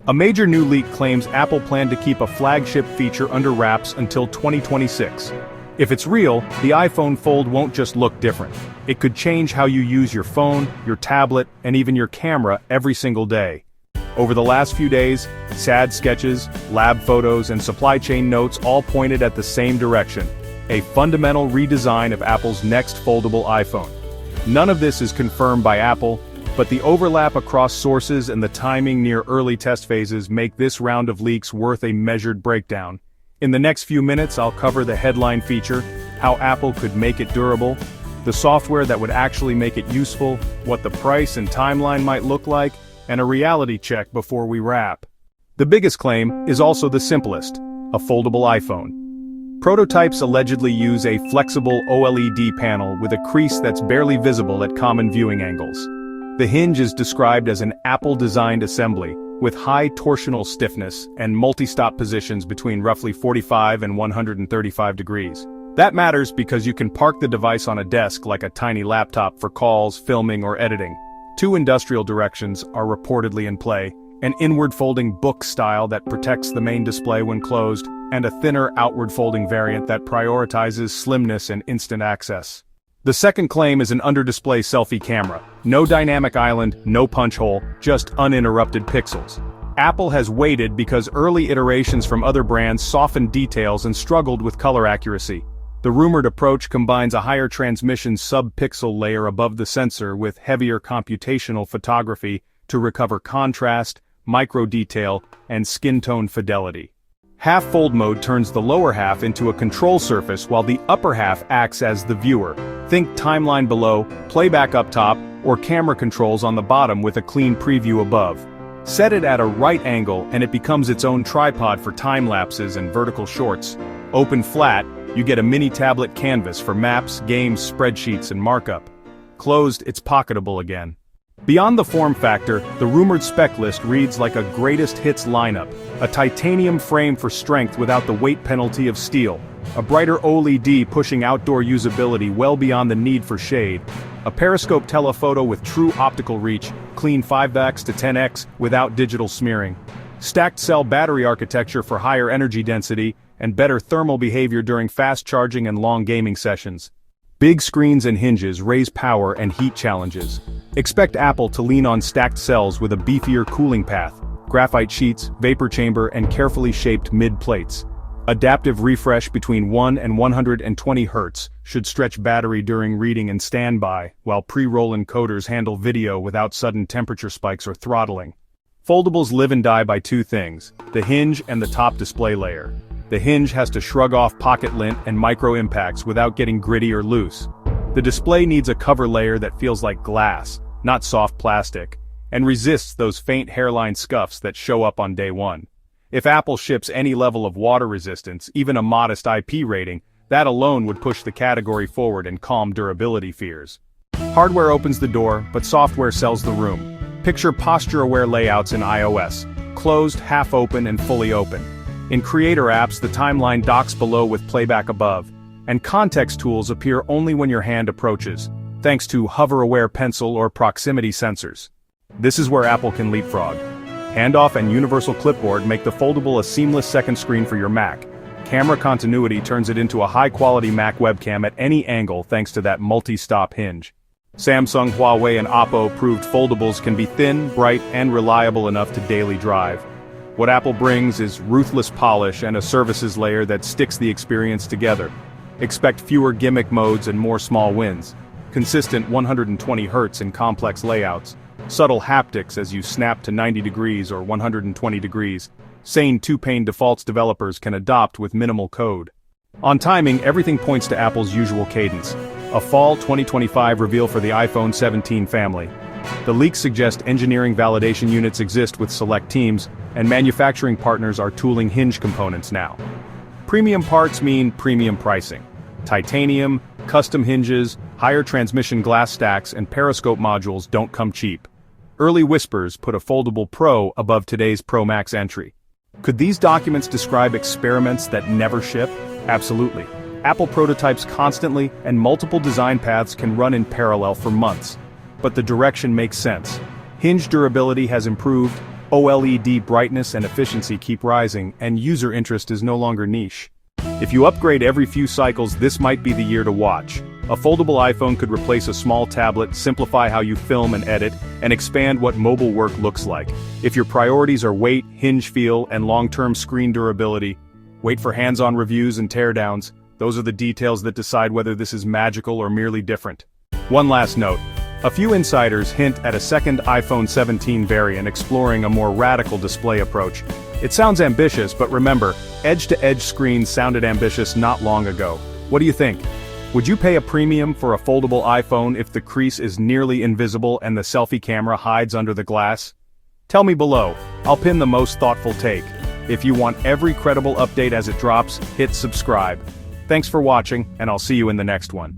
A major new leak claims Apple planned to keep a flagship feature under wraps until 2026. If it's real, the iPhone Fold won't just look different. It could change how you use your phone, your tablet, and even your camera every single day. Over the last few days, sad sketches, lab photos, and supply chain notes all pointed at the same direction: a fundamental redesign of Apple's next foldable iPhone. None of this is confirmed by Apple, but the overlap across sources and the timing near early test phases make this round of leaks worth a measured breakdown. In the next few minutes, I'll cover the headline feature, how Apple could make it durable, the software that would actually make it useful, what the price and timeline might look like, and a reality check before we wrap. The biggest claim is also the simplest: a foldable iPhone. Prototypes allegedly use a flexible OLED panel with a crease that's barely visible at common viewing angles. The hinge is described as an Apple-designed assembly, with high torsional stiffness and multi-stop positions between roughly 45 and 135 degrees. That matters because you can park the device on a desk like a tiny laptop for calls, filming, or editing. Two industrial directions are reportedly in play: an inward-folding book style that protects the main display when closed, and a thinner outward-folding variant that prioritizes slimness and instant access. The second claim is an under-display selfie camera. No dynamic island, no punch hole, just uninterrupted pixels. Apple has waited because early iterations from other brands softened details and struggled with color accuracy. The rumored approach combines a higher transmission sub-pixel layer above the sensor with heavier computational photography to recover contrast, micro-detail, and skin tone fidelity. Half-fold mode turns the lower half into a control surface while the upper half acts as the viewer. Think timeline below, playback up top, or camera controls on the bottom with a clean preview above. Set it at a right angle and it becomes its own tripod for time lapses and vertical shorts. Open flat, you get a mini tablet canvas for maps, games, spreadsheets, and markup. Closed, it's pocketable again. Beyond the form factor, the rumored spec list reads like a greatest hits lineup: a titanium frame for strength without the weight penalty of steel, a brighter OLED pushing outdoor usability well beyond the need for shade, a periscope telephoto with true optical reach, clean 5x to 10x without digital smearing, stacked cell battery architecture for higher energy density, and better thermal behavior during fast charging and long gaming sessions. Big screens and hinges raise power and heat challenges. Expect Apple to lean on stacked cells with a beefier cooling path, graphite sheets, vapor chamber, and carefully shaped mid-plates. Adaptive refresh between 1 and 120 Hz should stretch battery during reading and standby, while pre-roll encoders handle video without sudden temperature spikes or throttling. Foldables live and die by two things: the hinge and the top display layer. The hinge has to shrug off pocket lint and micro impacts without getting gritty or loose. The display needs a cover layer that feels like glass, not soft plastic, and resists those faint hairline scuffs that show up on day one. If Apple ships any level of water resistance, even a modest IP rating, that alone would push the category forward and calm durability fears. Hardware opens the door, but software sells the room. Picture posture-aware layouts in iOS: closed, half-open, and fully open. In Creator apps, the timeline docks below with playback above, and context tools appear only when your hand approaches, thanks to hover-aware pencil or proximity sensors. This is where Apple can leapfrog. Handoff and universal clipboard make the foldable a seamless second screen for your Mac. Camera continuity turns it into a high-quality Mac webcam at any angle thanks to that multi-stop hinge. Samsung, Huawei, and Oppo proved foldables can be thin, bright, and reliable enough to daily drive. What Apple brings is ruthless polish and a services layer that sticks the experience together. Expect fewer gimmick modes and more small wins. Consistent 120 Hz in complex layouts. Subtle haptics as you snap to 90 degrees or 120 degrees. Sane two-pane defaults developers can adopt with minimal code. On timing, everything points to Apple's usual cadence. A fall 2025 reveal for the iPhone 17 family. The leaks suggest engineering validation units exist with select teams, and manufacturing partners are tooling hinge components now. Premium parts mean premium pricing. Titanium, custom hinges, higher transmission glass stacks, and periscope modules don't come cheap. Early whispers put a Foldable Pro above today's Pro Max entry. Could these documents describe experiments that never ship? Absolutely. Apple prototypes constantly, and multiple design paths can run in parallel for months. But the direction makes sense. Hinge durability has improved, OLED brightness and efficiency keep rising, and user interest is no longer niche. If you upgrade every few cycles, this might be the year to watch. A foldable iPhone could replace a small tablet, simplify how you film and edit, and expand what mobile work looks like. If your priorities are weight, hinge feel, and long-term screen durability, wait for hands-on reviews and teardowns. Those are the details that decide whether this is magical or merely different. One last note. A few insiders hint at a second iPhone 17 variant exploring a more radical display approach. It sounds ambitious, but remember, edge-to-edge screens sounded ambitious not long ago. What do you think? Would you pay a premium for a foldable iPhone if the crease is nearly invisible and the selfie camera hides under the glass? Tell me below. I'll pin the most thoughtful take. If you want every credible update as it drops, hit subscribe. Thanks for watching, and I'll see you in the next one.